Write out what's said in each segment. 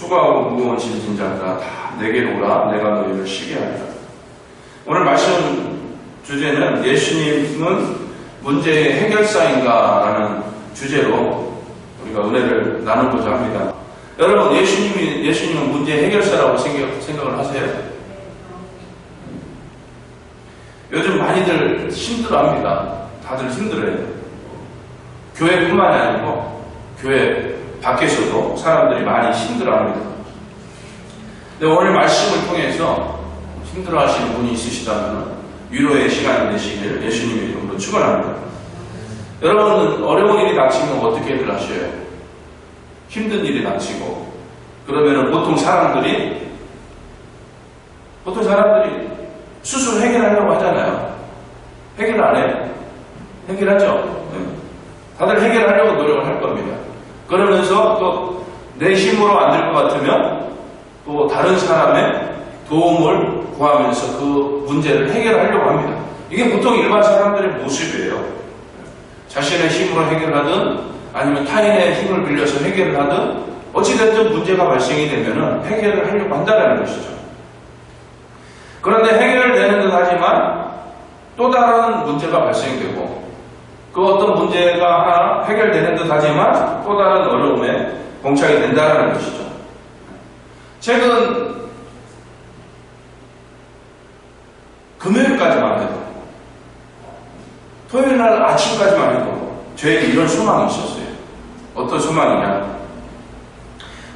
수고하고 무거운 짐진 자들아 다 내게로 오라 내가 너희를 쉬게 하리라. 오늘 말씀 주제는 예수님은 문제의 해결사인가라는 주제로 우리가 은혜를 나누고자 합니다. 여러분 예수님은 문제의 해결사라고 생각을 하세요? 요즘 많이들 힘들어합니다. 다들 힘들어요. 교회뿐만이 아니고 교회 밖에서도 사람들이 많이 힘들어합니다. 근데 오늘 말씀을 통해서 힘들어하시는 분이 있으시다면 위로의 시간이 되시길 예수님의 이름으로 축원합니다. 여러분은 어려운 일이 닥치면 어떻게들 하셔요? 힘든 일이 닥치고 그러면 보통 사람들이 스스로 해결하려고 하잖아요. 해결 안 해요? 해결하죠? 다들 해결하려고 노력을 할 겁니다. 그러면서 또 내 힘으로 안 될 것 같으면 또 다른 사람의 도움을 구하면서 그 문제를 해결하려고 합니다. 이게 보통 일반 사람들의 모습이에요. 자신의 힘으로 해결하든 아니면 타인의 힘을 빌려서 해결을 하든 어찌됐든 문제가 발생이 되면 해결을 하려고 한다는 것이죠. 그런데 해결되는 듯 하지만 또 다른 문제가 발생되고 그 어떤 문제가 하나 해결되는 듯 하지만 또 다른 어려움에 봉착이 된다는 것이죠. 최근 금요일까지만 해도 토요일날 아침까지만 해도 저에게 이런 소망이 있었어요. 어떤 소망이냐?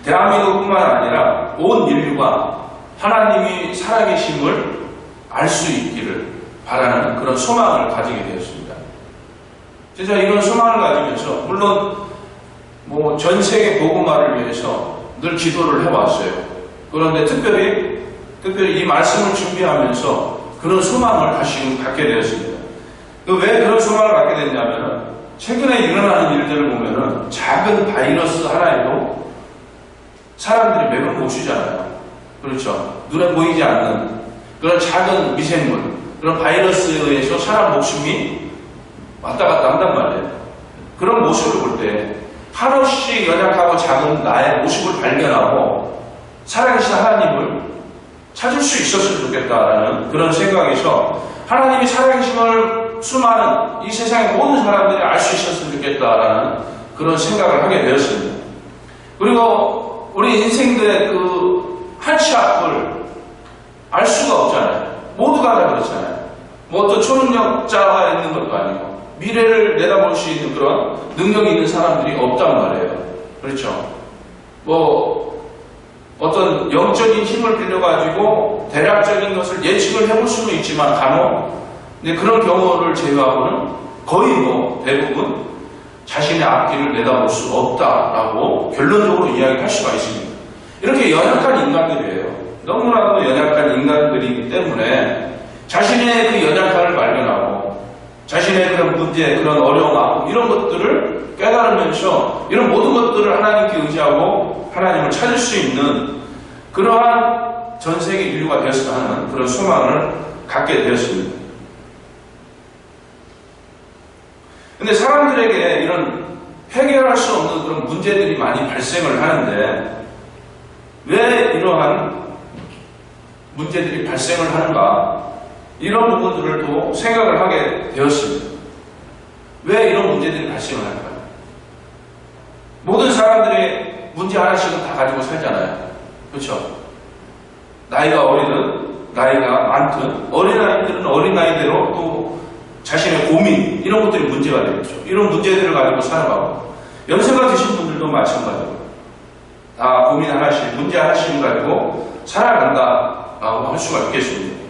대한민국뿐만 아니라 온 인류가 하나님이 살아계심을 알 수 있기를 바라는 그런 소망을 가지게 되었습니다. 진짜 이런 소망을 가지면서 물론 전 세계 복음화를 위해서 늘 기도를 해왔어요. 그런데 특별히 이 말씀을 준비하면서 그런 소망을 다시 갖게 되었습니다. 왜 그런 소망을 갖게 됐냐면 최근에 일어나는 일들을 보면은 작은 바이러스 하나에도 사람들이 맥을 못 추잖아요. 그렇죠. 눈에 보이지 않는 그런 작은 미생물, 그런 바이러스에 의해서 사람 목숨이 왔다 갔다 한단 말이에요. 그런 모습을 볼 때 한없이 연약하고 작은 나의 모습을 발견하고 살아계신 하나님을 찾을 수 있었으면 좋겠다라는 그런 생각에서 하나님이 살아계심을 수많은 이 세상의 모든 사람들이 알 수 있었으면 좋겠다라는 그런 생각을 하게 되었습니다. 그리고 우리 인생들의 그 한 치 앞을 알 수가 없잖아요. 모두가 다 그렇잖아요. 어떤 초능력자가 있는 것도 아니고 미래를 내다볼 수 있는 그런 능력이 있는 사람들이 없단 말이에요. 그렇죠. 어떤 영적인 힘을 빌려가지고 대략적인 것을 예측을 해볼 수는 있지만 간혹 근데 그런 경우를 제외하고는 거의 대부분 자신의 앞길을 내다볼 수 없다라고 결론적으로 이야기할 수가 있습니다. 이렇게 연약한 인간들이에요. 너무나도 연약한 인간들이기 때문에 자신의 그 연약함을 발견하고 자신의 그런 문제, 그런 어려움, 아픔 이런 것들을 깨달으면서 이런 모든 것들을 하나님께 의지하고 하나님을 찾을 수 있는 그러한 전 세계 인류가 되었으면 하는 그런 소망을 갖게 되었습니다. 근데 사람들에게 이런 해결할 수 없는 그런 문제들이 많이 발생을 하는데 왜 이러한 문제들이 발생을 하는가? 이런 부분들을 또 생각을 하게 되었습니다. 왜 이런 문제들이 발생을 할까요? 모든 사람들이 문제 하나씩은 다 가지고 살잖아요. 그렇죠? 나이가 어리든 나이가 많든 어린아이들은 어린아이대로 또 자신의 고민 이런 것들이 문제가 되겠죠. 이런 문제들을 가지고 살아가고 연세가 드신 분들도 마찬가지고 다 고민 하나씩 문제 하나씩 가지고 살아간다라고 할 수가 있겠습니다.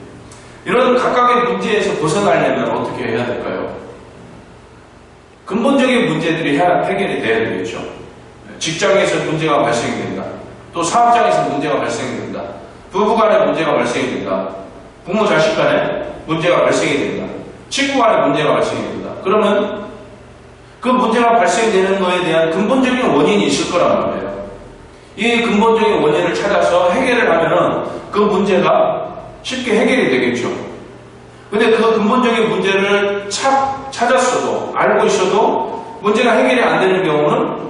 이런 각각의 문제에서 벗어나려면 어떻게 해야 될까요? 근본적인 문제들이 해결이 돼야 되겠죠. 직장에서 문제가 발생이 된다. 또 사업장에서 문제가 발생이 된다. 부부간에 문제가 발생이 된다. 부모 자식 간에 문제가 발생이 된다. 친구 간에 문제가 발생이 된다. 그러면 그 문제가 발생되는 것에 대한 근본적인 원인이 있을 거란 말이에요. 이 근본적인 원인을 찾아서 해결을 하면은 그 문제가 쉽게 해결이 되겠죠. 근데 그 근본적인 문제를 찾았어도 알고 있어도 문제가 해결이 안 되는 경우는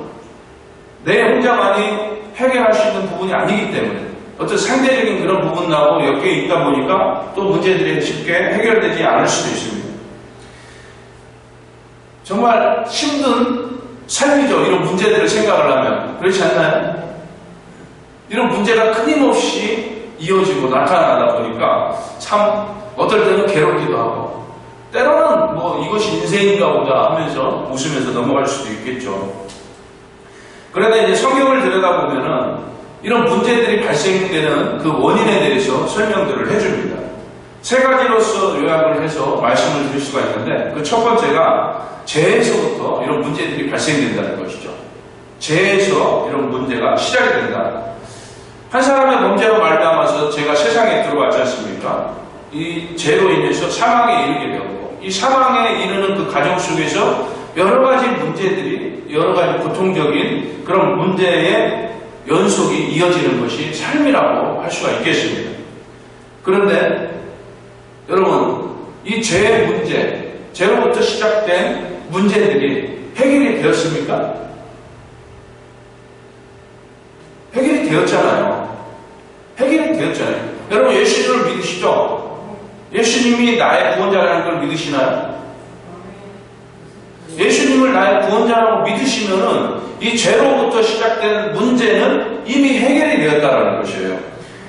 내 혼자만이 해결할 수 있는 부분이 아니기 때문에 어떤 상대적인 그런 부분하고 엮여 있다 보니까 또 문제들이 쉽게 해결되지 않을 수도 있습니다. 정말 힘든 삶이죠. 이런 문제들을 생각을 하면. 그렇지 않나요? 이런 문제가 끊임없이 이어지고 나타나다 보니까 참 어떨 때는 괴롭기도 하고 때로는 뭐 이것이 인생인가 보다 하면서 웃으면서 넘어갈 수도 있겠죠. 그러나 이제 성경을 들여다보면은 이런 문제들이 발생되는 그 원인에 대해서 설명들을 해줍니다. 세 가지로서 요약을 해서 말씀을 드릴 수가 있는데 그 첫 번째가 죄에서부터 이런 문제들이 발생된다는 것이죠. 죄에서 이런 문제가 시작이 된다. 한 사람의 범죄로 말미암아서 죄가 세상에 들어왔지 않습니까? 이 죄로 인해서 사망에 이르게 되었고 이 사망에 이르는 그 과정 속에서 여러 가지 문제들이 여러 가지 고통적인 그런 문제의 연속이 이어지는 것이 삶이라고 할 수가 있겠습니다. 그런데 여러분 이 죄의 문제, 죄로부터 시작된 문제들이 해결이 되었습니까? 해결이 되었잖아요. 해결이 되었잖아요. 여러분 예수님을 믿으시죠? 예수님이 나의 구원자라는 걸 믿으시나요? 예수님을 나의 구원자라고 믿으시면은 이 죄로부터 시작된 문제는 이미 해결이 되었다는 것이에요.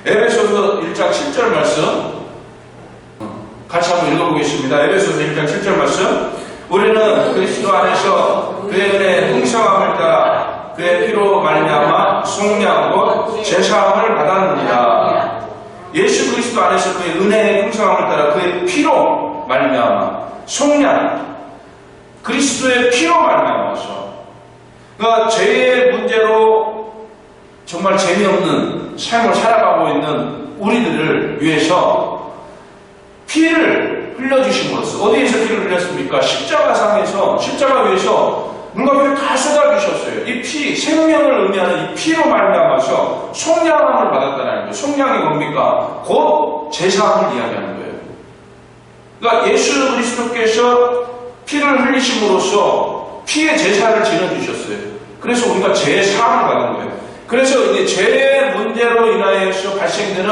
에베소서 1장 7절 말씀 같이 한번 읽어보겠습니다. 에베소서 1장 7절 말씀 우리는 그리스도 안에서 그의 은혜의 풍성함을 따라 그의 피로 말미암아 속량하고 제사함을 받았느니라. 예수 그리스도 안에서 그의 은혜의 풍성함을 따라 그의 피로 말미암아 속량 그리스도의 피로 말미암아서 그러니까 죄의 문제로 정말 재미없는 삶을 살아가고 있는 우리들을 위해서 피를 흘려주심으로써 어디에서 피를 흘렸습니까? 십자가상에서 십자가 위에서 물과 피를 다 쏟아주셨어요. 이 피, 생명을 의미하는 이 피로 말미암아서 속량함을 받았다는 거예요. 속량이 뭡니까? 곧 제사함을 이야기하는 거예요. 그러니까 예수 그리스도께서 피를 흘리심으로써 피의 제사를 지내주셨어요. 그래서 우리가 죄의 사함을 받은 거예요. 그래서 이제 죄의 문제로 인하여서 발생되는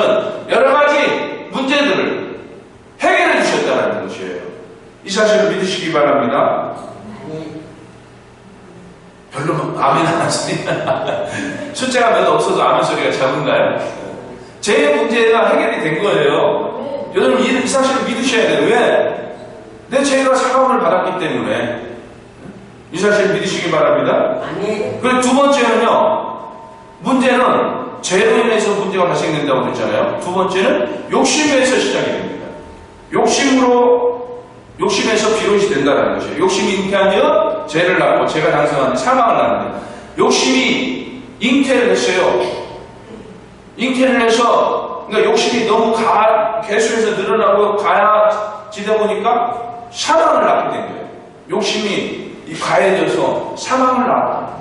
여러 가지 문제들을 해결해 주셨다는 것이에요. 이 사실을 믿으시기 바랍니다. 별로 아멘 안 하시니까 숫자가 몇 없어서 아멘 소리가 작은가요? 죄의 문제가 해결이 된 거예요. 여러분 이 사실을 믿으셔야 돼요. 왜? 내 죄가 사함을 받았기 때문에 이 사실을 믿으시기 바랍니다. 그리고 두 번째는요. 문제는 죄로 인해서 문제가 발생된다고 그랬잖아요. 두 번째는 욕심에서 시작이 됩니다. 욕심에서 비롯이 된다는 것이에요. 욕심이 잉태하며 죄를 낳고 죄가 장성하는 사망을 낳는다. 욕심이 잉태를 했어요. 잉태를 해서 그러니까 욕심이 너무 개수에서 늘어나고 가해지다 보니까 사망을 낳게 된 거예요. 욕심이 가해져서 사망을 낳았다.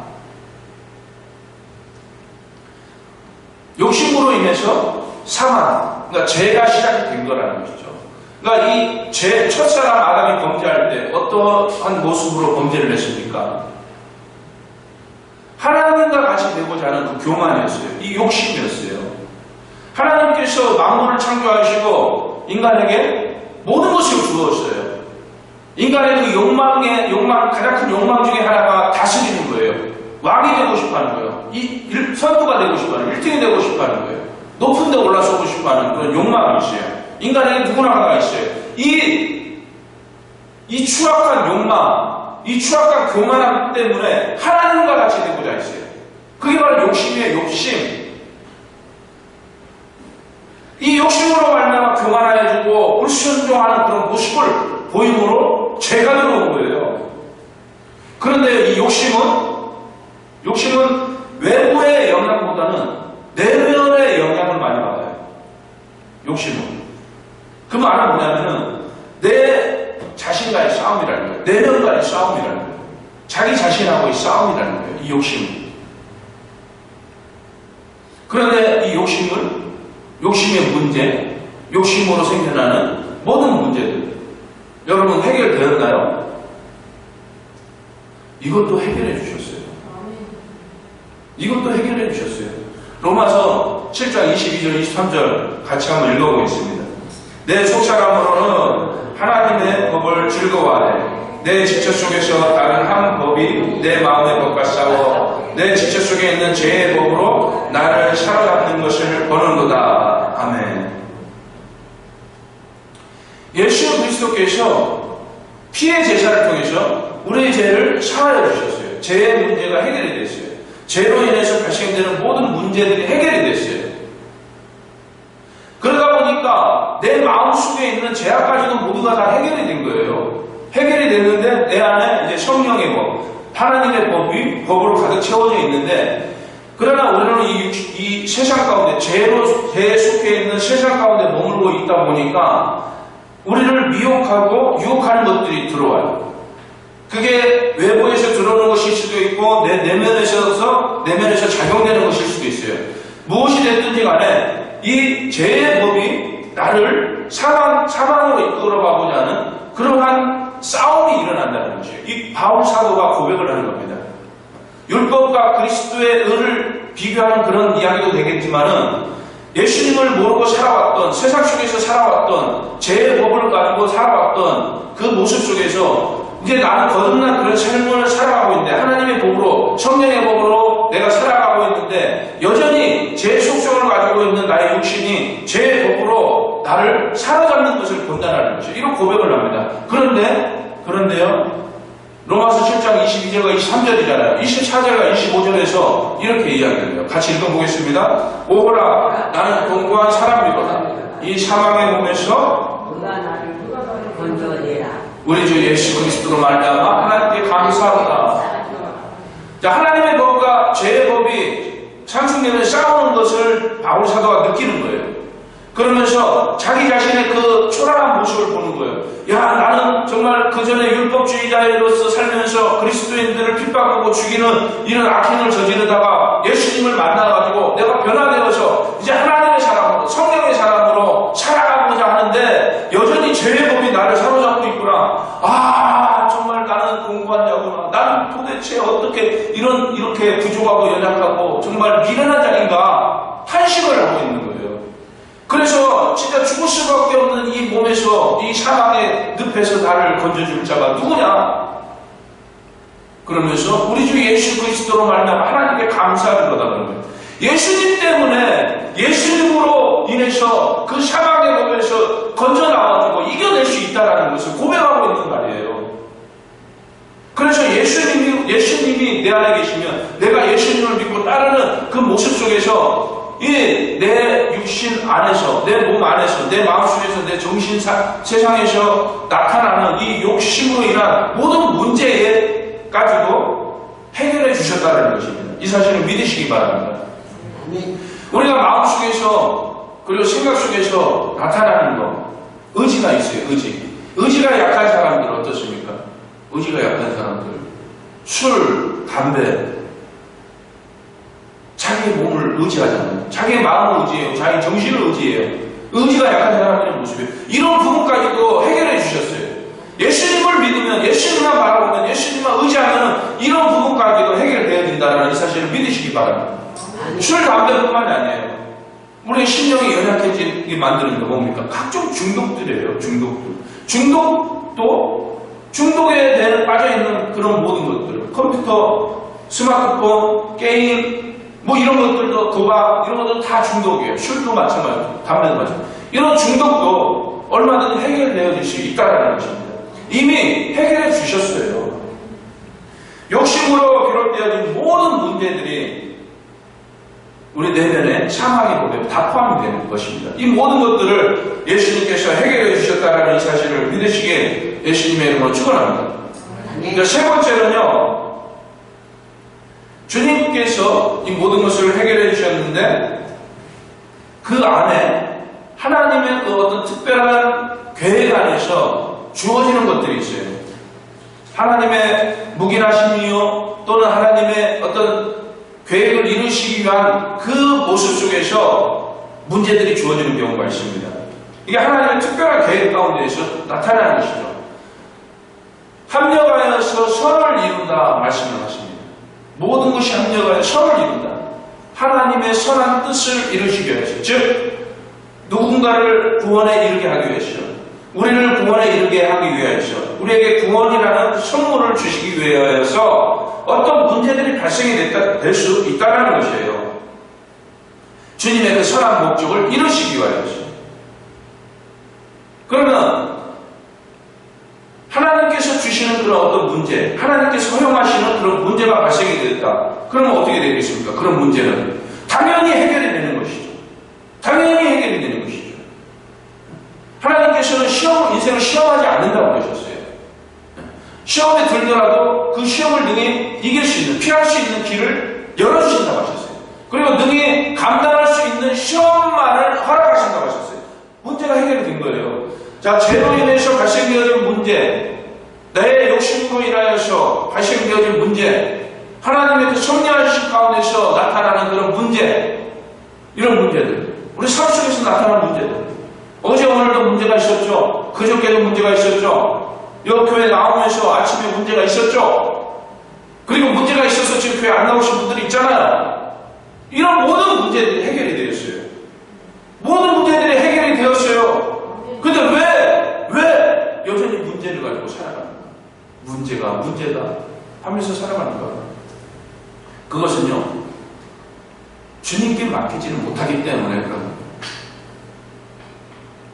욕심으로 인해서 사망, 그러니까 죄가 시작이 된 거라는 것이죠. 그러니까 이 첫사람 아담이 범죄할 때 어떠한 모습으로 범죄를 했습니까? 하나님과 같이 되고자 하는 그 교만이었어요. 이 욕심이었어요. 하나님께서 만물을 창조하시고 인간에게 모든 것을 주었어요. 인간의 그 가장 큰 욕망 중에 하나가 다스리는 거예요. 왕이 되고 싶어 하는 거예요. 선두가 되고 싶어 하는 거예요. 1등이 되고 싶어 하는 거예요. 높은 데 올라서고 싶어 하는 그런 욕망이 있어요. 인간에게 누구나 하나가 있어요. 이 추악한 욕망, 이 추악한 교만함 때문에 하나님과 같이 되고자 했어요. 그게 바로 욕심이에요. 욕심. 이 욕심으로 말미암아 교만해지고 불순종하는 그런 모습을 보임으로 죄가 들어온 거예요. 그런데 이 욕심은 외부의 영향보다는 내면의 영향을 많이 받아요. 욕심은. 그 말은 뭐냐면은 내 자신과의 싸움이라는 거예요. 내면과의 싸움이라는 거예요. 자기 자신하고의 싸움이라는 거예요. 이 욕심은. 그런데 이 욕심의 문제, 욕심으로 생겨나는 모든 문제들, 여러분 해결되었나요? 이것도 해결해 주셨어요. 이것도 해결해 주셨어요. 로마서 7장 22절 23절 같이 한번 읽어보겠습니다. 내 속사람으로는 하나님의 법을 즐거워하네. 내 지체 속에서 다른 한 법이 내 마음의 법과 싸워 내 지체 속에 있는 죄의 법으로 나를 사로잡는 것을 보는도다. 아멘. 예수 그리스도께서 피의 제사를 통해서 우리의 죄를 사하여 주셨어요. 죄의 문제가 해결이 됐어요. 죄로 인해서 발생되는 모든 문제들이 해결이 됐어요. 그러다 보니까 내 마음속에 있는 죄악까지도 모두가 다 해결이 된 거예요. 해결이 됐는데 내 안에 이제 성령의 법, 하나님의 법으로 가득 채워져 있는데, 그러나 우리는 이 세상 가운데 죄에 속해 있는 세상 가운데 머물고 있다 보니까 우리를 미혹하고 유혹하는 것들이 들어와요. 그게 외부에서 들어오는 것일 수도 있고 내 내면에서 작용되는 것일 수도 있어요. 무엇이 됐든지 간에 이 죄의 법이 나를 사망으로 이끌어가고자 하는 그러한 싸움이 일어난다는 것이에요. 이 바울 사도가 고백을 하는 겁니다. 율법과 그리스도의 의를 비교하는 그런 이야기도 되겠지만은, 예수님을 모르고 살아왔던, 세상 속에서 살아왔던, 죄의 법을 가지고 살아왔던 그 모습 속에서 이제 나는 거듭난 그런 삶을 살아가고 있는데, 하나님의 법으로, 성령의 법으로 내가 살아가고 있는데, 여전히 죄 속성을 가지고 있는 나의 육신이 죄의 법으로 나를 사로잡는 것을 본다는 것이죠. 이런 고백을 합니다. 그런데요, 로마서 7장 22절과 23절이잖아요. 24절과 25절에서 이렇게 이야기해요. 같이 읽어보겠습니다. 오호라, 나는 공고한 사람이로다. 이 사망의 몸에서 누가 나를 건져내라. 우리 주 예수 그리스도로 말미암아 하나님께 감사하다. 자, 하나님의 법과 죄의 법이 상충되면 싸우는 것을 바울 사도가 느끼는 거예요. 그러면서 자기 자신의 그 초라한 모습을 보는 거예요. 야, 나는 정말 그 전에 율법주의자로서 살면서 그리스도인들을 핍박하고 죽이는 이런 악행을 저지르다가 예수님을 만나가지고 내가 변화되어서 이제 하나님의 사람으로, 성령의 사람으로 살아가고자 하는데 여전히 죄의 법이 나를 사로잡고 있구나. 아, 정말 나는 공부한 자구나. 나는 도대체 어떻게 이렇게 부족하고 연약하고 정말 미련한 자인가 탄식을 하고 있는 거예요. 그래서 진짜 죽을 수밖에 없는 이 몸에서, 이 사망의 늪에서 나를 건져줄 자가 누구냐? 그러면서 우리 주 예수 그리스도로 말미암아 하나님께 감사하는 거다 그런 거예요. 예수님 때문에, 예수님으로 인해서 그 사망의 몸에서 건져 나와주고 이겨낼 수 있다는 것을 고백하고 있는 말이에요. 그래서 예수님이 내 안에 계시면 내가 예수님을 믿고 따르는 그 모습 속에서 내 육신 안에서, 내 몸 안에서, 내 마음속에서, 내 정신 세상에서 나타나는 이 욕심으로 인한 모든 문제까지도 해결해 주셨다는 것입니다. 이 사실을 믿으시기 바랍니다. 우리가 마음속에서 그리고 생각 속에서 나타나는 것, 의지가 있어요. 의지가 약한 사람들 어떻습니까? 의지가 약한 사람들, 술, 담배, 자기 몸을 의지하잖아요. 자기 마음을 의지해요. 자기 정신을 의지해요. 의지가 약한 사람들의 모습이에요. 이런 부분까지도 해결해 주셨어요. 예수님을 믿으면, 예수님만 바라보면, 예수님만 의지하면 이런 부분까지도 해결되어야 된다는 이 사실을 믿으시기 바랍니다. 술, 담배뿐만이 아니에요. 우리의 심령이 연약해지게 만드는 게 뭡니까? 각종 중독들이에요. 중독에 빠져있는 그런 모든 것들. 컴퓨터, 스마트폰, 게임, 뭐 이런 것들도, 도박, 이런 것도 다 중독이에요. 술도 마찬가지고, 담배도 마찬가지고. 이런 중독도 얼마든지 해결되어질 수 있다는 것입니다. 이미 해결해 주셨어요. 욕심으로 비롯되어진 모든 문제들이 우리 내면에 사망의 법에 다 포함이 되는 것입니다. 이 모든 것들을 예수님께서 해결해 주셨다는 이 사실을 믿으시기에 예수님의 이름으로 축원합니다. 그러니까 세 번째는요, 주님께서 이 모든 것을 해결해 주셨는데 그 안에 하나님의 그 어떤 특별한 계획 안에서 주어지는 것들이 있어요. 하나님의 묵인하심이요 또는 하나님의 어떤 계획을 이루시기 위한 그 모습 속에서 문제들이 주어지는 경우가 있습니다. 이게 하나님의 특별한 계획 가운데에서 나타나는 것이죠. 합력하여서 선을 이룬다 말씀을 하십니다. 모든 것이 합력하여 선을 이룬다. 하나님의 선한 뜻을 이루시기 위해서, 즉 누군가를 구원에 이르게 하기 위해서, 우리를 구원에 이르게 하기 위해서, 우리에게 구원이라는 선물을 주시기 위해서 어떤 문제들이 발생이 될 수 있다는 것이에요. 주님의 그 선한 목적을 이루시기 위해서. 그러면 하나님께서 주시는 그런 어떤 문제, 하나님께서 허용하시는 그런 문제가 발생이 됐다. 그러면 어떻게 되겠습니까? 그런 문제는 당연히 해결이 되는 것이죠. 당연히 해결이 되는 것이죠. 하나님께서는 인생을 시험하지 않는다고 그러셨어요. 시험에 들더라도 그 시험을 능히 이길 수 있는, 피할 수 있는 길을 열어주신다고 하셨어요. 그리고 능히 감당할 수 있는 시험만을 허락하신다고 하셨어요. 문제가 해결이 된 거예요. 자, 죄로 인해서 발생되어진 문제, 내 욕심으로 인하여서 발생되어진 문제, 하나님의 그 섭리하신 가운데서 나타나는 그런 문제, 이런 문제들, 우리 삶 속에서 나타나는 문제들, 어제 오늘도 문제가 있었죠. 그저께도 문제가 있었죠. 여 교회 나오면서 아침에 문제가 있었죠. 그리고 문제가 있어서 지금 교회 안 나오신 분들이 있잖아요. 이런 모든 문제들이 해결이 되었어요. 모든 문제들이 해결이 되었어요. 근데 왜 여전히 문제를 가지고 살아갑니까? 문제가 문제다 하면서 살아갑니까? 그것은요, 주님께 맡기지는 못하기 때문에 그런 겁니다.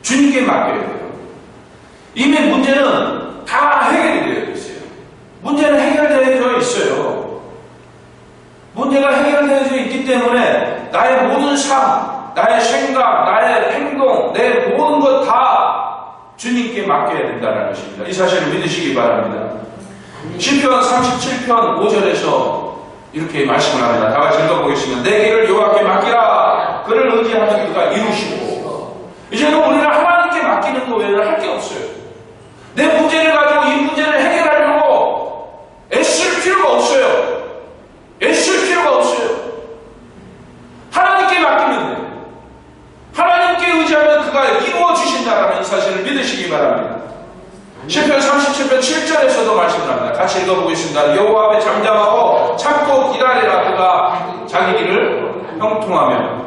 주님께 맡겨야 돼요. 이미 문제는 다 해결이 되어 있어요. 문제는 해결되어 있어요. 문제가 해결되어 있기 때문에 나의 모든 삶, 나의 생각, 나의 행동, 내 모든 것 다 주님께 맡겨야 된다는 것입니다. 이 사실을 믿으시기 바랍니다. 시편 37편 5절에서 이렇게 말씀을 합니다. 다 같이 읽어보겠습니다. 내 길을 여호와께 맡기라. 그를 의지하는 그가 이루시고. 이제는 우리는 하나님께 맡기는 것 외에는 할 게 없어요. 내 문제를 가지고 이 문제를 해결하려고 애쓸 필요가 없어요. 애쓸 필요가 없어요. 하나님께 맡기면 돼요. 하나님께 의지하면 그가 이루어 주신다라는 이 사실을 믿으시기 바랍니다. 시편 37편 7절에서도 말씀을 합니다. 같이 읽어보겠습니다. 여호와 앞에 잠잠하고 참고 기다리라. 그가 자기 길을 형통하며.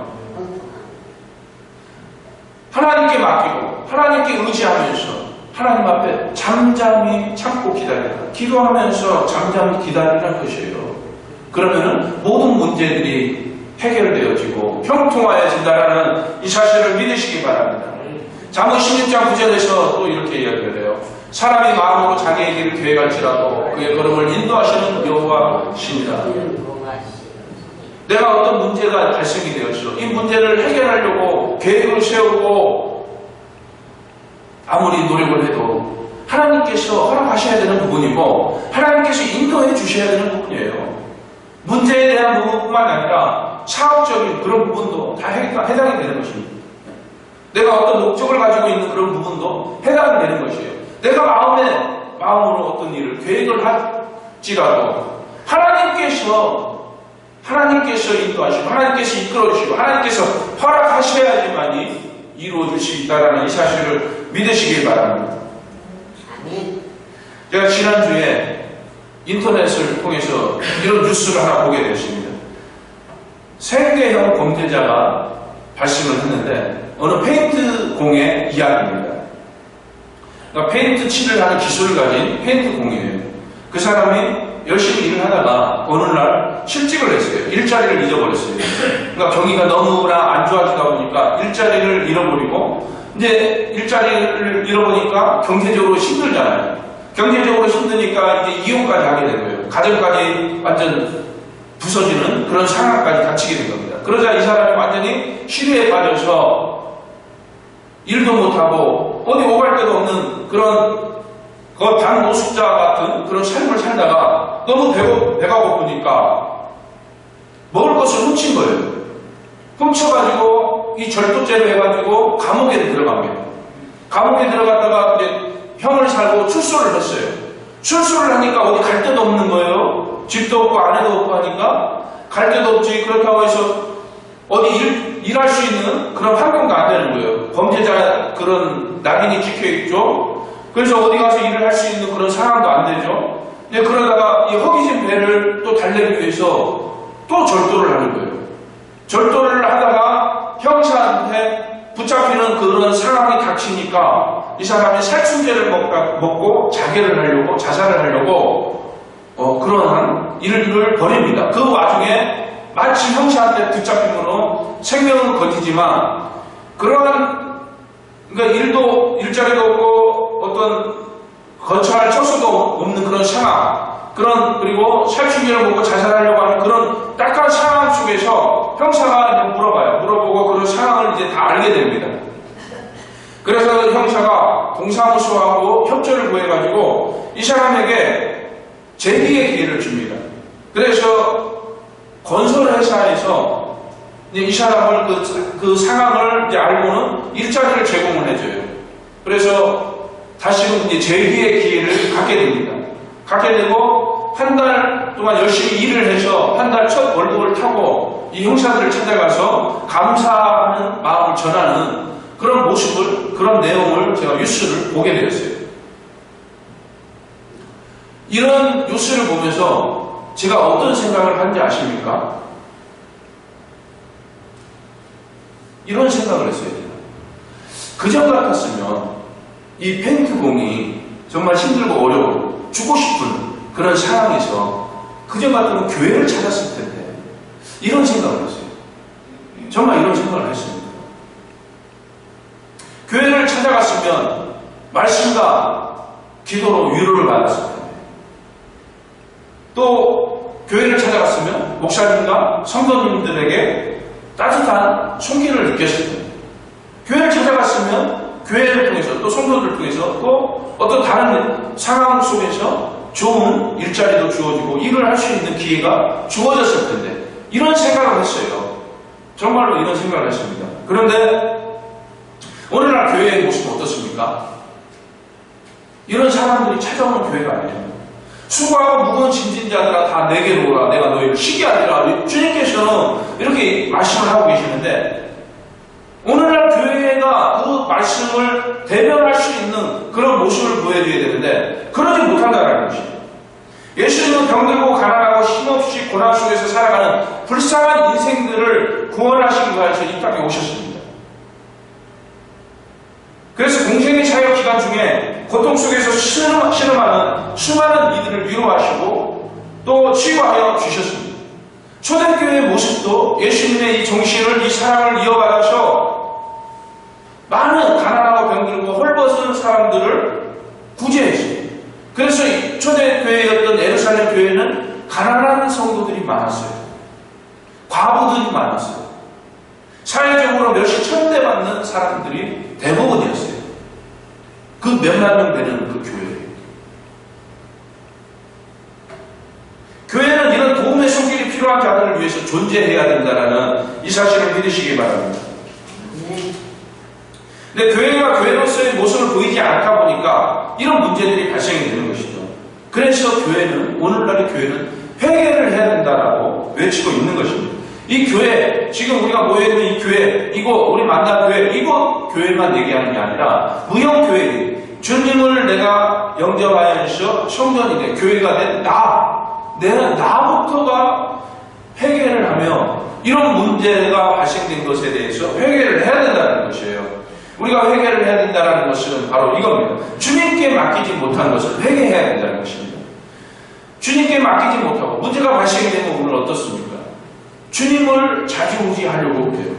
하나님께 맡기고 하나님께 의지하면서 하나님 앞에 잠잠히 참고 기다리라. 기도하면서 잠잠히 기다리라는 것이에요. 그러면은 모든 문제들이 해결되어지고 형통하여진다라는 이 사실을 믿으시기 바랍니다. 잠언 16장 9절에서 또 이렇게 이야기를 해요. 사람이 마음으로 자기의 길을 계획할지라도 그의 걸음을 인도하시는 여호와시니라. 내가 어떤 문제가 발생이 되었어. 이 문제를 해결하려고 계획을 세우고 아무리 노력을 해도 하나님께서 허락하셔야 되는 부분이고 하나님께서 인도해 주셔야 되는 부분이에요. 문제에 대한 부분뿐만 아니라 사업적인 그런 부분도 다 해당이 되는 것입니다. 내가 어떤 목적을 가지고 있는 그런 부분도 해당이 되는 것이에요. 내가 마음으로 어떤 일을 계획을 할지라도 하나님께서 인도하시고 하나님께서 이끌어주시고 하나님께서 허락하셔야지만이 이루어질 수 있다는 이 사실을 믿으시기 바랍니다. 제가 지난주에 인터넷을 통해서 이런 뉴스를 하나 보게 되었습니다. 생계형 범죄자가 발생을 했는데 어느 페인트 공의 이야기입니다. 그러니까 페인트 칠을 하는 기술을 가진 페인트 공이에요. 그 사람이 열심히 일을 하다가 어느 날 실직을 했어요. 일자리를 잊어버렸어요. 그러니까 경기가 너무나 안 좋아지다 보니까 일자리를 잃어버리고 이제 일자리를 잃어보니까 경제적으로 힘들잖아요. 경제적으로 힘드니까 이제 이혼까지 하게 된 거예요. 가정까지 완전 부서지는 그런 상황까지 닥치게 된 겁니다. 그러자 이 사람이 완전히 시류에 빠져서 일도 못하고 어디 오갈 데도 없는 그런 반노숙자 같은 그런 삶을 살다가 너무 배가 고프니까 먹을 것을 훔친 거예요. 훔쳐가지고 이 절도죄를 해가지고 감옥에 들어간 거예요. 감옥에 들어갔다가 이제 형을 살고 출소를 했어요. 출소를 하니까 어디 갈 데도 없는 거예요. 집도 없고 아내도 없고 하니까 갈 데도 없지. 그렇다고 해서 어디 일할 수 있는 그런 환경도 안 되는 거예요. 범죄자 그런 낙인이 찍혀있죠. 그래서 어디 가서 일을 할 수 있는 그런 상황도 안 되죠. 그러다가 이 허기진 배를 또 달래기 위해서 또 절도를 하는 거예요. 절도를 하다가 형사한테 붙잡히는 그런 상황이 닥치니까 이 사람이 살충제를 먹고 자살을 하려고 그러한 일을 벌입니다. 그 와중에 마치 형사한테 붙잡힘으로 생명은 거지지만 그러한 그러니까 일자리도 없고 어떤 거처할 처소도 없는 그런 상황, 그리고 살충제를 먹고 자살하려고 하는 그런 딱한 상황 속에서 형사가 물어보고 그런 상황을 이제 다 알게 됩니다. 그래서 형사가 동사무소하고 협조를 구해가지고 이 사람에게 재기의 기회를 줍니다. 그래서 건설회사에서 이 사람을 그 상황을 이제 알고는 일자리를 제공을 해줘요. 그래서 다시금 이제 재기의 기회를 갖게 됩니다. 갖게 되고 한 달 동안 열심히 일을 해서 한 달 첫 월급을 타고 이 형사들을 찾아가서 감사하는 마음을 전하는 그런 모습을, 그런 내용을 제가 뉴스를 보게 되었어요. 이런 뉴스를 보면서 제가 어떤 생각을 하는지 아십니까? 이런 생각을 했어요. 그전 같았으면 이 펜트공이 정말 힘들고 어려워 죽고 싶은 그런 상황에서 그전 같으면 교회를 찾았을 텐데 이런 생각을 했어요. 정말 이런 생각을 했습니다. 교회를 찾아갔으면 말씀과 기도로 위로를 받았을 텐데 또 교회를 찾아갔으면 목사님과 성도님들에게 따뜻한 손길을 느꼈을 텐데 교회를 찾아갔으면 교회를 통해서 또 성도들을 통해서 또 어떤 다른 상황 속에서 좋은 일자리도 주어지고 일을 할 수 있는 기회가 주어졌을 텐데 이런 생각을 했어요. 정말로 이런 생각을 했습니다. 그런데 오늘날 교회의 모습은 어떻습니까? 이런 사람들이 찾아오는 교회가 아니에요. 수고하고 무거운 짐진 자들아 다 내게로 오라 내가 너희를 쉬게 하리라. 주님께서는 이렇게 말씀을 하고 계시는데 오늘날 교회가 그 말씀을 대변할 수 있는 그런 모습을 보여줘야 되는데 그러지 못한다는 것이죠. 예수님은 병들고 가난하고 힘없이 고난 속에서 살아가는 불쌍한 인생들을 구원하시기 위해서 이 땅에 오셨습니다. 그래서 공생의 사역 기간 중에 고통 속에서 신음하는 수많은 이들을 위로하시고 또 치유하여 주셨습니다. 초대교회의 모습도 예수님의 이 정신을, 이 사랑을 이어받아서 많은 가난하고 병들고 헐벗은 사람들을 구제했습니다. 그래서 이 초대교회였던 예루살렘 교회는 가난한 성도들이 많았어요. 과부들이 많았어요. 사회적으로 몇십 천대 받는 사람들이 대부분이었어요. 그 몇만 명 되는 그 교회. 교회는 이런 도움의 손길이 필요한 자들을 위해서 존재해야 된다는 이 사실을 믿으시기 바랍니다. 근데 교회가 교회로서의 모습을 보이지 않다 보니까 이런 문제들이 발생이 되는 것이죠. 그래서 교회는, 오늘날의 교회는 회개를 해야 된다라고 외치고 있는 것입니다. 이 교회, 지금 우리가 모여있는 이 교회, 이거 우리 만난 교회, 이거 교회만 얘기하는 게 아니라 무형교회, 주님을 내가 영접하여서 성전이 돼, 교회가 된 나부터가 회개를 하며 이런 문제가 발생된 것에 대해서 회개를 해야 된다는 것이에요. 우리가 회개를 해야 된다는 것은 바로 이겁니다. 주님께 맡기지 못한 것을 회개해야 된다는 것입니다. 주님께 맡기지 못하고 문제가 발생되면 오늘 어떻습니까? 주님을 좌지우지하려고 해요.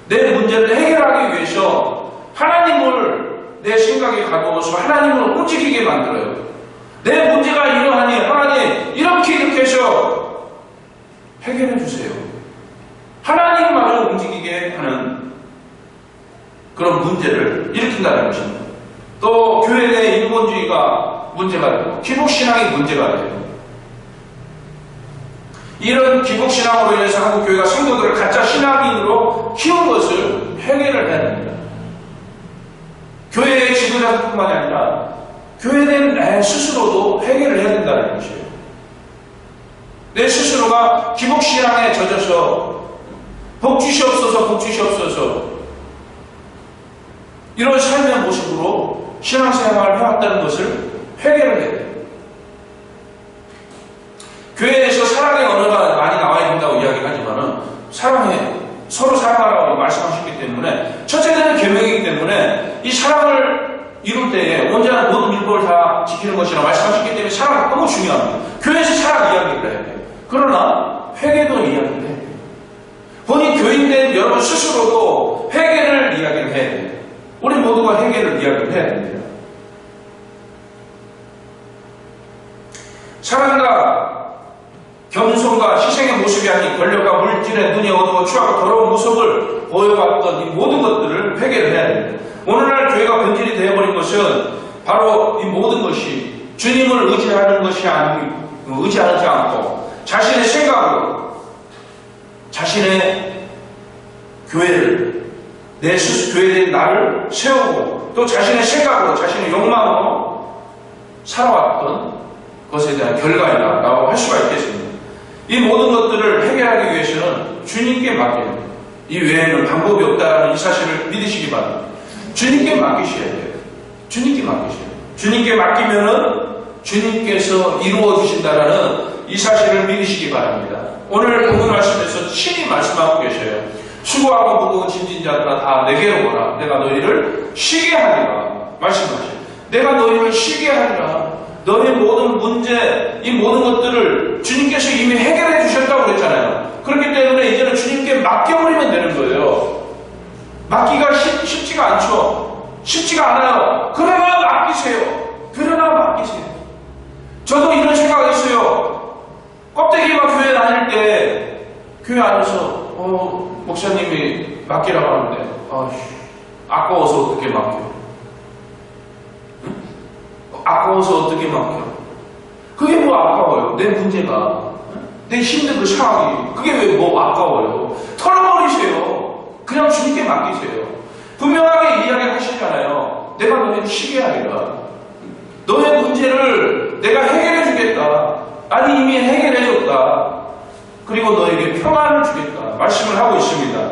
내 문제를 해결하기 위해서 하나님을 내 생각에 가두어서 하나님을 움직이게 만들어요. 내 문제가 이러하니 하나님 이렇게 해서 해결해 주세요. 하나님만을 움직이게 하는 그런 문제를 일으킨다는 것입니다. 또 교회 내 인본주의가 문제가 되고 기복신앙이 문제가 돼요. 이런 기복신앙으로 인해서 한국교회가 성도들을 가짜 신앙인으로 키운 것을 회개를 해야 됩니다. 교회의 지도자뿐만이 아니라 교회된 내 스스로도 회개를 해야 된다는 것이에요. 내 스스로가 기복신앙에 젖어서 복주시옵소서 이런 삶의 모습으로 신앙생활을 해왔다는 것을 회개를 해야 돼요. 교회에서 사랑의 언어가 많이 나와야 된다고 이야기를 하지만은 사랑의 중요합니다. 교회에서 사랑 이야기를 해야 돼요. 그러나 회개도 이야기를 해야 돼요. 본인 교인된 여러분 스스로도 회개를 이야기를 해야 돼요. 우리 모두가 회개를 이야기를 해야 됩니다. 사랑과 겸손과 희생의 모습이 아닌 권력과 물질에 눈이 어두워 추하고 더러운 모습을 보여왔던 이 모든 것들을 회개를 해야 됩니다. 오늘날 교회가 본질이 되어버린 것은 바로 이 모든 것이 주님을 의지하는 것이 의지하지 않고 자신의 생각으로 자신의 교회를 교회의 나를 세우고 또 자신의 생각으로 자신의 욕망으로 살아왔던 것에 대한 결과이다라고 할 수가 있겠습니다. 이 모든 것들을 해결하기 위해서는 주님께 맡겨야 돼요. 이 외에는 방법이 없다는 이 사실을 믿으시기 바랍니다. 주님께 맡기셔야 돼요. 주님께 맡기셔야 돼요. 주님께 맡기면은 주님께서 이루어 주신다라는 이 사실을 믿으시기 바랍니다. 오늘 본문 말씀에서 친히 말씀하고 계셔요. 수고하고 무거운 짐진 자들아 다 내게로 오라. 내가 너희를 쉬게 하리라. 말씀하셔요. 내가 너희를 쉬게 하리라. 너의 모든 문제, 이 모든 것들을 주님께서 이미 해결해 주셨다고 그랬잖아요. 그렇기 때문에 이제는 주님께 맡겨버리면 되는 거예요. 맡기가 쉽지가 않죠. 쉽지가 않아요. 그러나 맡기세요. 그러나 맡기세요. 저도 이런 생각이 있어요. 껍데기가 교회 다닐 때 교회 안에서 목사님이 맡기라고 하는데 아까워서 어떻게 맡겨? 아까워서 어떻게 맡겨? 그게 뭐 아까워요? 내 문제가 내 힘든 그 상황이 그게 왜 뭐 아까워요? 털어버리세요. 그냥 주님께 맡기세요. 분명하게 이야기하시잖아요. 내가 너희를 쉬게 하리라. 너의 문제를 내가 해결해 주겠다. 아니 이미 해결해 줬다. 그리고 너에게 평안을 주겠다. 말씀을 하고 있습니다.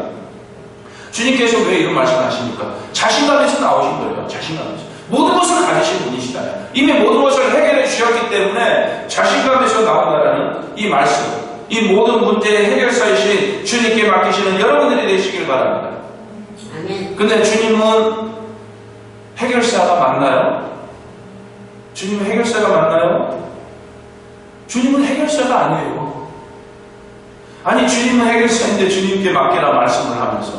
주님께서 왜 이런 말씀을 하십니까? 자신감에서 나오신 거예요. 자신감에서. 모든 것을 가지신 분이시잖아요. 이미 모든 것을 해결해 주셨기 때문에 자신감에서 나온다는 이 말씀, 이 모든 문제의 해결사이신 주님께 맡기시는 여러분들이 되시길 바랍니다. 아멘. 근데 주님은 해결사가 맞나요? 주님은 해결사가 맞나요? 주님은 해결사가 아니에요. 아니 주님은 해결사인데 주님께 맡기라 말씀을 하면서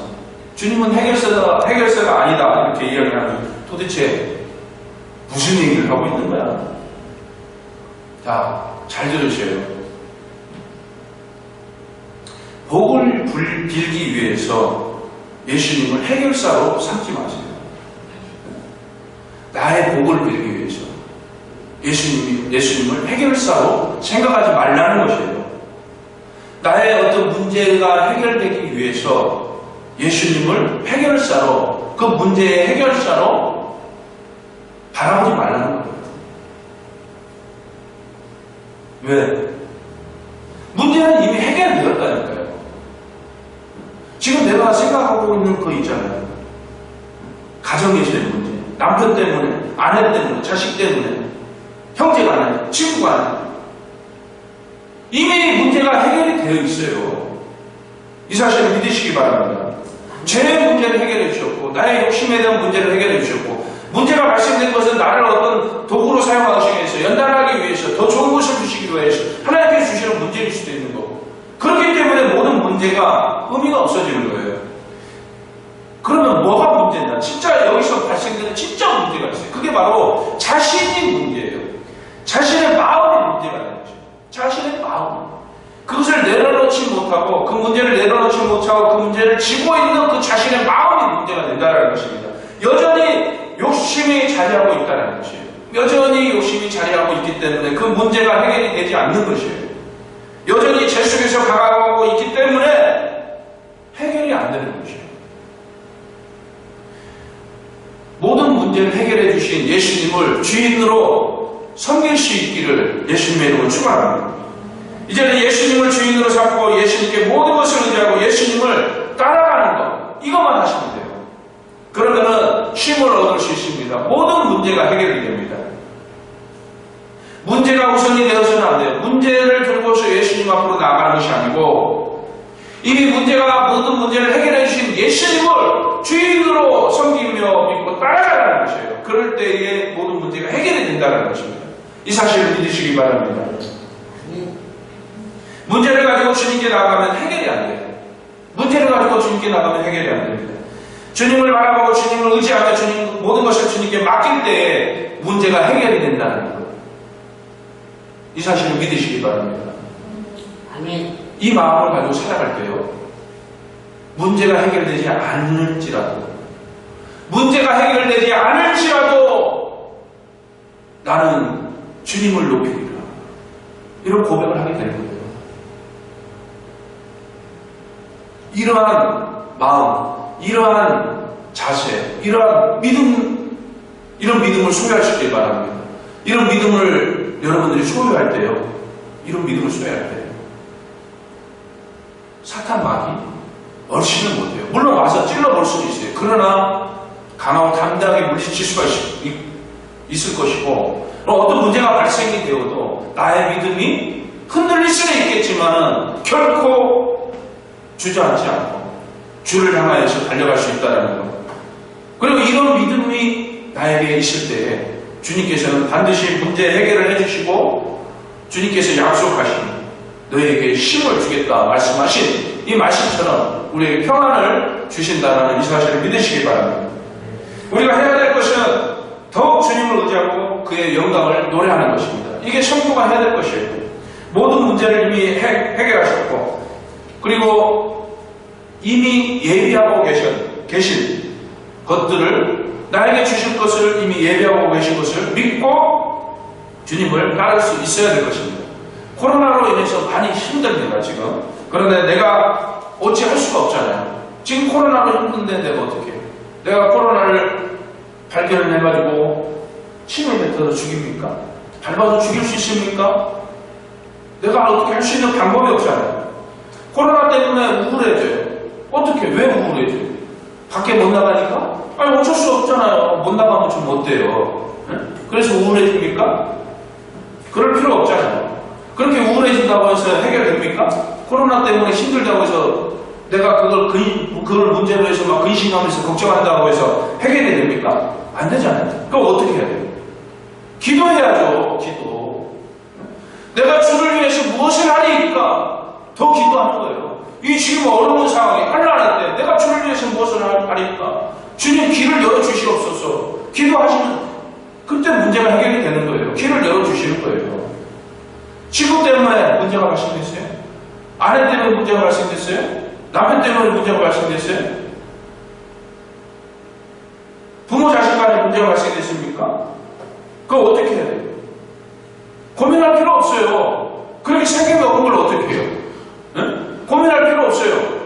주님은 해결사가 아니다 이렇게 이야기하면 도대체 무슨 얘기를 하고 있는 거야? 자, 잘 들으셔요. 복을 빌기 위해서 예수님을 해결사로 삼지 마세요. 나의 복을 빌기 위해서 예수님을 해결사로 생각하지 말라는 것이에요. 나의 어떤 문제가 해결되기 위해서 예수님을 해결사로, 그 문제의 해결사로 바라보지 말라는 거예요. 왜? 문제는 이미 해결되었다니까요. 지금 내가 생각하고 있는 거 있잖아요. 가정에서의 문제, 남편 때문에, 아내 때문에, 자식 때문에, 형제가 아니에요, 친구가 아니에요. 이미 문제가 해결이 되어 있어요. 이 사실을 믿으시기 바랍니다. 죄의 문제를 해결해 주셨고, 나의 욕심에 대한 문제를 해결해 주셨고, 문제가 발생된 것은 나를 어떤 도구로 사용하기 위해서, 연단하기 위해서, 더 좋은 것을 주시기 위해서 하나님께서 주시는 문제일 수도 있는 거고, 그렇기 때문에 모든 문제가 의미가 없어지는 거예요. 그러면 뭐가 문제냐? 진짜 여기서 발생되는 진짜 문제가 있어요. 그게 바로 자신의 문제예요. 자신의 마음의 문제가 되는 거죠. 자신의 마음. 그것을 내려놓지 못하고, 그 문제를 내려놓지 못하고, 그 문제를 지고 있는 그 자신의 마음이 문제가 된다는 것입니다. 여전히 욕심이 자리하고 있다는 것이에요. 여전히 욕심이 자리하고 있기 때문에 그 문제가 해결이 되지 않는 것이에요. 여전히 죄 속에서 강하고 있기 때문에 해결이 안 되는 것이에요. 모든 문제를 해결해 주신 예수님을 주인으로 섬길 수 있기를 예수님의 이름으로 축원합니다. 이제는 예수님을 주인으로 삼고 예수님께 모든 것을 의지하고 예수님을 따라가는 것, 이것만 하시면 돼요. 그러면은 쉼을 얻을 수 있습니다. 모든 문제가 해결이 됩니다. 문제가 우선이 되어서는 안 돼요. 문제를 들고서 예수님 앞으로 나아가는 것이 아니고, 이미 모든 문제를 해결해 주신 예수님을 주인으로 섬기며 믿고 따라가는 것이에요. 그럴 때에 모든 문제가 해결이 된다는 것입니다. 이 사실을 믿으시기 바랍니다. 문제를 가지고 주님께 나가면 해결이 안 돼요. 문제를 가지고 주님께 나가면 해결이 안 됩니다. 주님을 바라보고 주님을 의지하며 주님 모든 것을 주님께 맡길 때에 문제가 해결이 된다는 것. 이 사실을 믿으시기 바랍니다. 아멘. 이 마음을 가지고 살아갈 때요. 문제가 해결되지 않을지라도 나는 주님을 높이리라. 이런 고백을 하게 되는 거예요. 이러한 마음, 이러한 자세, 이러한 믿음, 이런 믿음을 소유하시길 바랍니다. 이런 믿음을 여러분들이 소유할 때요. 이런 믿음을 소유할 때요. 사탄 마귀 얼씬을 못해요. 물론 와서 찔러볼 수는 있어요. 그러나 강하고 담대하게 물리칠 수가 있을 것이고 어떤 문제가 발생이 되어도 나의 믿음이 흔들릴 수는 있겠지만 결코 주저앉지 않고 주를 향하여서 달려갈 수 있다는 것. 그리고 이런 믿음이 나에게 있을 때에 주님께서는 반드시 문제 해결을 해주시고 주님께서 약속하신 너에게 힘을 주겠다 말씀하신 이 말씀처럼 우리에게 평안을 주신다는 이 사실을 믿으시기 바랍니다. 우리가 해야 될 것은 더욱 주님을 의지하고 그의 영광을 노래하는 것입니다. 이게 성도가 해야 될 것이에요. 모든 문제를 이미 해결하셨고 그리고 이미 예비하고 계신 것들을 나에게 주실 것을 이미 예비하고 계신 것을 믿고 주님을 따를 수 있어야 될 것입니다. 코로나로 인해서 많이 힘듭니다 지금. 그런데 내가 어찌할 수가 없잖아요. 지금 코로나로 힘든데 내가 어떻게 해요? 내가 코로나를 발견을 해가지고 침을 뱉어서 죽입니까? 밟아서 죽일 수 있습니까? 내가 어떻게 할 수 있는 방법이 없잖아요. 코로나 때문에 우울해져요. 어떻게? 왜 우울해져요? 밖에 못 나가니까? 아니 어쩔 수 없잖아요. 못 나가면 좀 어때요? 그래서 우울해집니까? 그럴 필요 없잖아요. 그렇게 우울해진다고 해서 해결됩니까? 코로나 때문에 힘들다고 해서 내가 그걸 문제로 해서 막 근심하면서 걱정한다고 해서 해결이 됩니까? 안 되잖아요. 그럼 어떻게 해야 돼요? 기도해야죠. 기도. 내가 주를 위해서 무엇을 하리까? 더 기도하는 거예요. 이 지금 어려운 상황이 한란할 때 내가 주를 위해서 무엇을 하리까? 주님 길을 열어주시옵소서. 기도하시면 그때 문제가 해결이 되는 거예요. 길을 열어주시는 거예요. 친구 때문에 문제가 발생됐어요? 아내 때문에 문제가 발생됐어요? 남편 때문에 문제가 발생됐어요? 부모 자식 간에 문제가 발생됐습니까? 그거 어떻게 해야 돼요? 고민할 필요 없어요. 그렇게 생각이 없는 걸 어떻게 해요? 응? 고민할 필요 없어요.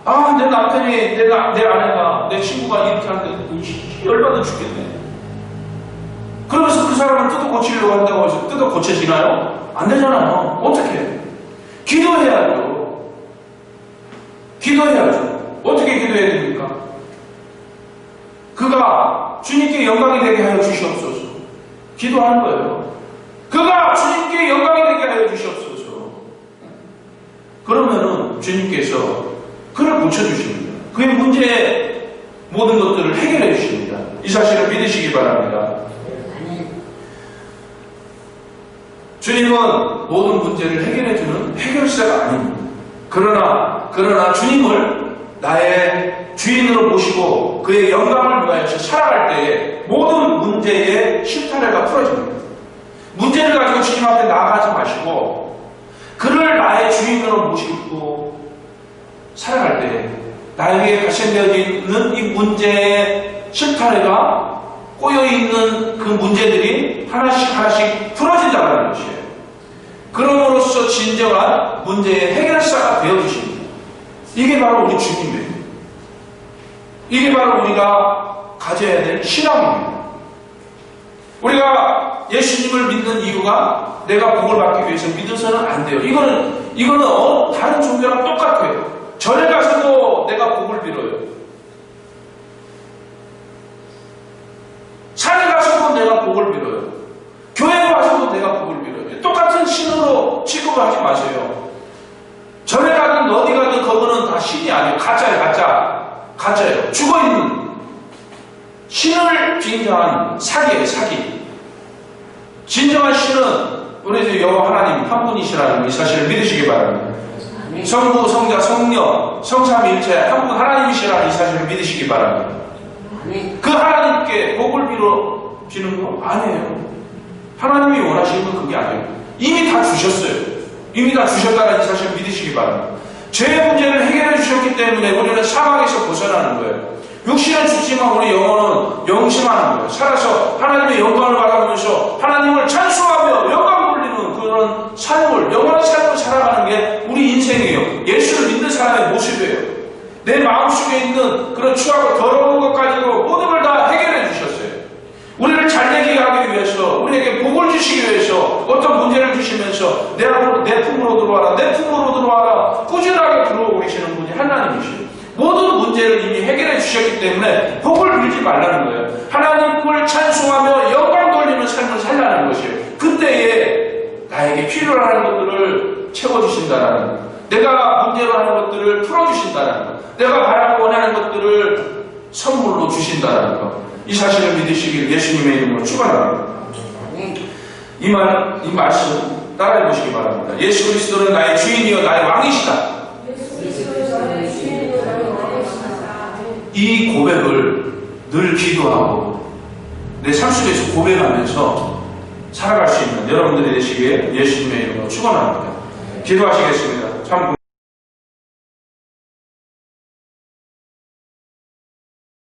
아, 내 남편이, 내 아내가, 내 친구가 이렇게 하는데 열받아 죽겠네. 그러면서 그 사람을 뜯어 고치려고 한다고 해서 뜯어 고쳐지나요? 안 되잖아요. 어떻게 해요? 기도해야죠. 기도해야죠. 어떻게 기도해야 됩니까? 그가 주님께 영광이 되게 하여 주시옵소서. 기도하는 거예요. 그가 주님께 영광이 되게 하여 주시옵소서. 그러면은 주님께서 그를 고쳐주십니다. 그의 문제의 모든 것들을 해결해 주십니다. 이 사실을 믿으시기 바랍니다. 주님은 모든 문제를 해결해주는 해결사가 아닙니다. 그러나 주님을 나의 주인으로 모시고 그의 영광을 위하여서 살아갈 때에 모든 문제의 실타래가 풀어집니다. 문제를 가지고 주님 앞에 나아가지 마시고 그를 나의 주인으로 모시고 살아갈 때에 나에게 발생되어 있는 이 문제의 실타래가 꼬여있는 그 문제들이 하나씩 풀어진다는 것이에요. 그럼으로써 진정한 문제의 해결사가 되어주십니다. 이게 바로 우리 주님이에요. 이게 바로 우리가 가져야 될 신앙입니다. 우리가 예수님을 믿는 이유가 내가 복을 받기 위해서 믿어서는 안 돼요. 이거는 다른 종교랑 똑같아요. 절에 가서도 내가 복을 빌어요. 산에 가서도 내가 복을 빌어요. 교회에 가서도 내가 복을 빌어요. 똑같은 신으로 취급을 하지 마세요. 절에 가든 어디 가든 그거는 다 신이 아니에요. 가짜예요. 가짜예요. 죽어있는 신을 빙자한 사기예요. 사기. 진정한 신은 우리 여호와 하나님 한 분이시라는 이 사실을 믿으시기 바랍니다. 아멘. 성부, 성자, 성령, 성삼일체 한 분 하나님이시라는 이 사실을 믿으시기 바랍니다. 아멘. 그 하나님께 복을 빌어주는 거 아니에요. 하나님이 원하시는 건 그게 아니에요. 이미 다 주셨어요. 이미 다 주셨다는 이 사실을 믿으시기 바랍니다. 죄의 문제를 해결해 주셨기 때문에 우리는 사망에서 벗어나는 거예요. 육신은 죽지만 우리 영혼은 영심하는 거예요. 살아서 하나님의 영광을 바라보면서 하나님을 찬송하며 영광 돌리는 그런 삶을, 영원한 삶을 살아가는 게 우리 인생이에요. 예수를 믿는 사람의 모습이에요. 내 마음속에 있는 그런 추하고 더러운 것 가지고 모든 걸 다 해결해 주셨어요. 우리를 잘되게 하기 위해서, 우리에게 복을 주시기 위해서 어떤 문제를 주시면서 내 품으로 들어와라, 내 품으로 들어와라 꾸준하게 들어오고 계시는 분이 하나님이시죠. 모든 문제를 이미 해결해 주셨기 때문에 복을 빌지 말라는 거예요. 하나님을 찬송하며 영광 돌리는 삶을 살라는 것이에요. 그때에 나에게 필요로 하는 것들을 채워주신다는 것, 내가 문제로 하는 것들을 풀어주신다는 것, 내가 바라고 원하는 것들을 선물로 주신다는 것, 이 사실을 믿으시길 예수님의 이름으로 축원합니다. 이 말씀 따라해 보시기 바랍니다. 예수 그리스도는 나의 주인이요 나의 왕이시다. 이 고백을 늘 기도하고 내 삶 속에서 고백하면서 살아갈 수 있는 여러분들이 되시기에 예수님의 이름으로 축원합니다. 기도하시겠습니다. 참